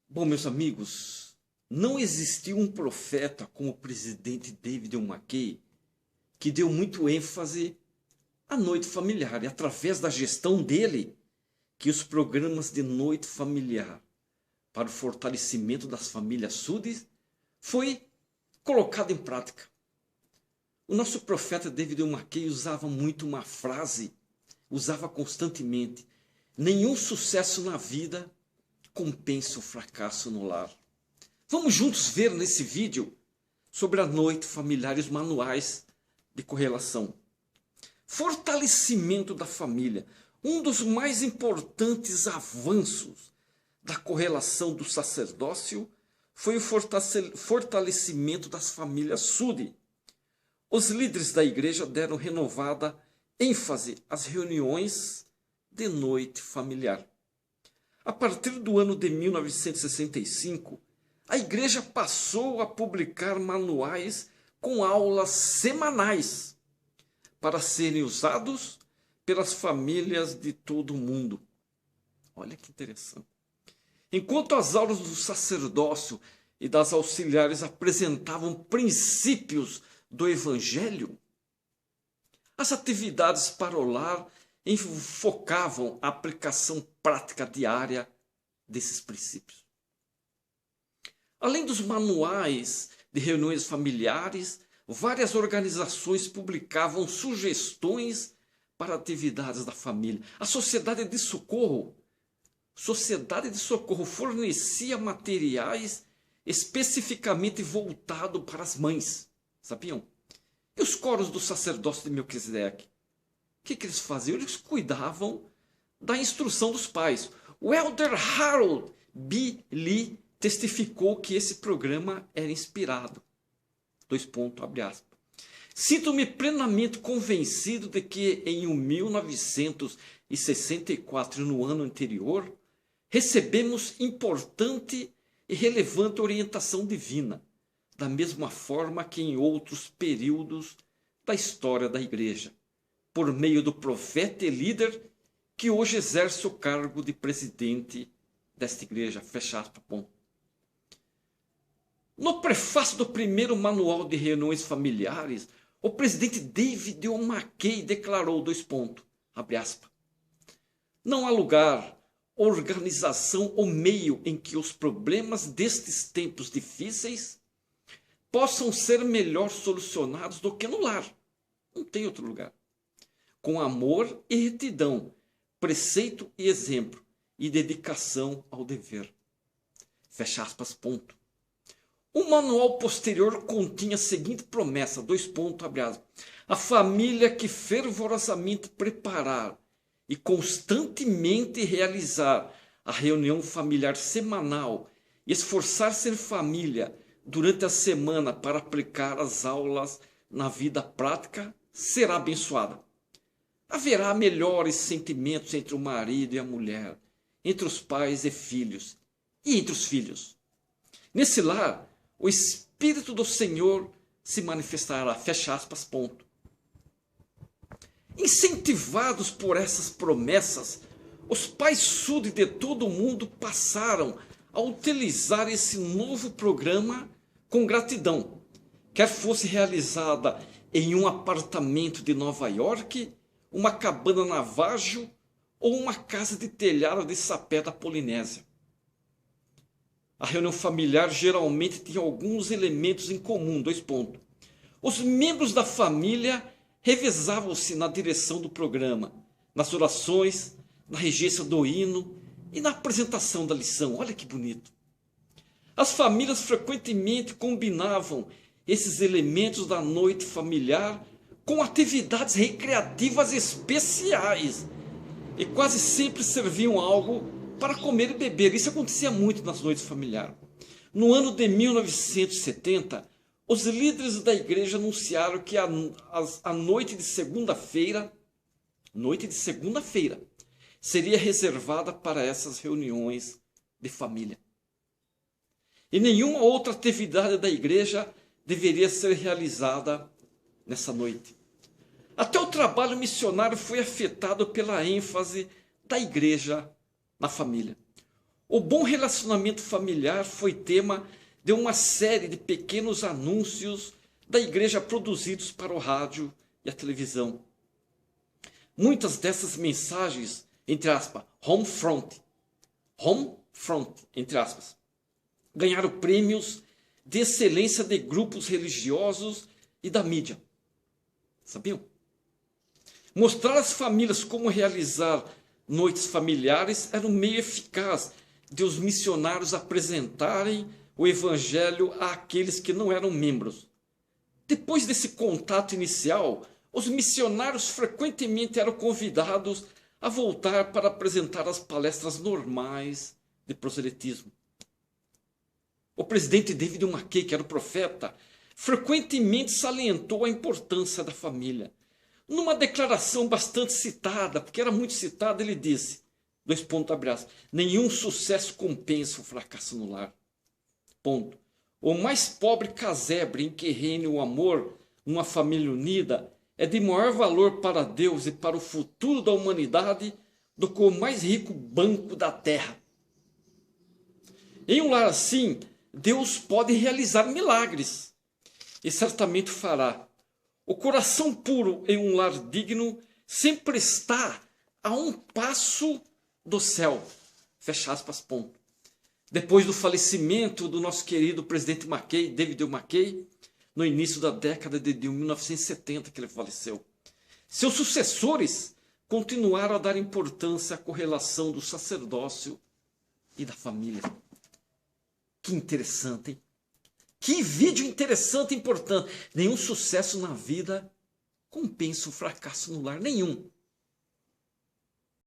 Bom, meus amigos, não existiu um profeta como o presidente David McKay que deu muito ênfase à noite familiar. E através da gestão dele, que os programas de noite familiar para o fortalecimento das famílias sudes foi colocado em prática. O nosso profeta David McKay usava muito uma frase, usava constantemente: nenhum sucesso na vida compensa o fracasso no lar. Vamos juntos ver nesse vídeo sobre a noite familiar e os manuais de correlação. Fortalecimento da família. Um dos mais importantes avanços da correlação do sacerdócio foi o fortalecimento das famílias sude. Os líderes da igreja deram renovada ênfase às reuniões de noite familiar. A partir do ano de 1965, a igreja passou a publicar manuais com aulas semanais para serem usados pelas famílias de todo o mundo. Olha que interessante. Enquanto as aulas do sacerdócio e das auxiliares apresentavam princípios do evangelho, as atividades para o lar enfocavam a aplicação prática diária desses princípios. Além dos manuais de reuniões familiares, várias organizações publicavam sugestões para atividades da família. A Sociedade de Socorro fornecia materiais especificamente voltados para as mães. Sabiam? E os coros do sacerdócio de Melquisedeque? O que eles faziam? Eles cuidavam da instrução dos pais. O elder Harold B. Lee testificou que esse programa era inspirado. Abre aspas. Sinto-me plenamente convencido de que em 1964 e no ano anterior, recebemos importante e relevante orientação divina, da mesma forma que em outros períodos da história da igreja, por meio do profeta e líder que hoje exerce o cargo de presidente desta igreja. Fecha aspas, ponto. No prefácio do primeiro manual de reuniões familiares, o presidente David McKay declarou, abre aspas, não há lugar, organização ou meio em que os problemas destes tempos difíceis possam ser melhor solucionados do que no lar. Não tem outro lugar. Com amor e retidão, preceito e exemplo, e dedicação ao dever. Fecha aspas, ponto. O manual posterior continha a seguinte promessa, abre aspas, a família que fervorosamente preparar e constantemente realizar a reunião familiar semanal e esforçar-se em família durante a semana para aplicar as aulas na vida prática, será abençoada. Haverá melhores sentimentos entre o marido e a mulher, entre os pais e filhos, e entre os filhos. Nesse lar, o Espírito do Senhor se manifestará. Fecha aspas, ponto. Incentivados por essas promessas, os pais sude de todo o mundo passaram a utilizar esse novo programa com gratidão, quer fosse realizada em um apartamento de Nova York, uma cabana navágio ou uma casa de telhado de sapé da Polinésia. A reunião familiar geralmente tinha alguns elementos em comum, Os membros da família revezavam-se na direção do programa, nas orações, na regência do hino e na apresentação da lição. Olha que bonito. As famílias frequentemente combinavam esses elementos da noite familiar com atividades recreativas especiais e quase sempre serviam algo para comer e beber. Isso acontecia muito nas noites familiares. No ano de 1970, os líderes da igreja anunciaram que a noite de segunda-feira seria reservada para essas reuniões de família. E nenhuma outra atividade da igreja deveria ser realizada nessa noite. Até o trabalho missionário foi afetado pela ênfase da igreja na família. O bom relacionamento familiar foi tema de uma série de pequenos anúncios da igreja produzidos para o rádio e a televisão. Muitas dessas mensagens, entre aspas, home front, entre aspas, ganharam prêmios de excelência de grupos religiosos e da mídia. Sabiam? Mostrar às famílias como realizar noites familiares era um meio eficaz de os missionários apresentarem o evangelho àqueles que não eram membros. Depois desse contato inicial, os missionários frequentemente eram convidados a voltar para apresentar as palestras normais de proselitismo. O presidente David Mackay, que era o profeta, frequentemente salientou a importância da família. Numa declaração bastante citada, porque era muito citada, ele disse, nenhum sucesso compensa o fracasso no lar. Ponto. O mais pobre casebre em que reine o amor, numa família unida, é de maior valor para Deus e para o futuro da humanidade do que o mais rico banco da terra. Em um lar assim, Deus pode realizar milagres e certamente fará. O coração puro em um lar digno sempre está a um passo do céu. Fecha aspas, ponto. Depois do falecimento do nosso querido presidente Mackay, David Mackay, no início da década de 1970 que ele faleceu, seus sucessores continuaram a dar importância à correlação do sacerdócio e da família. Que interessante, hein? Que vídeo interessante e importante. Nenhum sucesso na vida compensa o fracasso no lar, nenhum.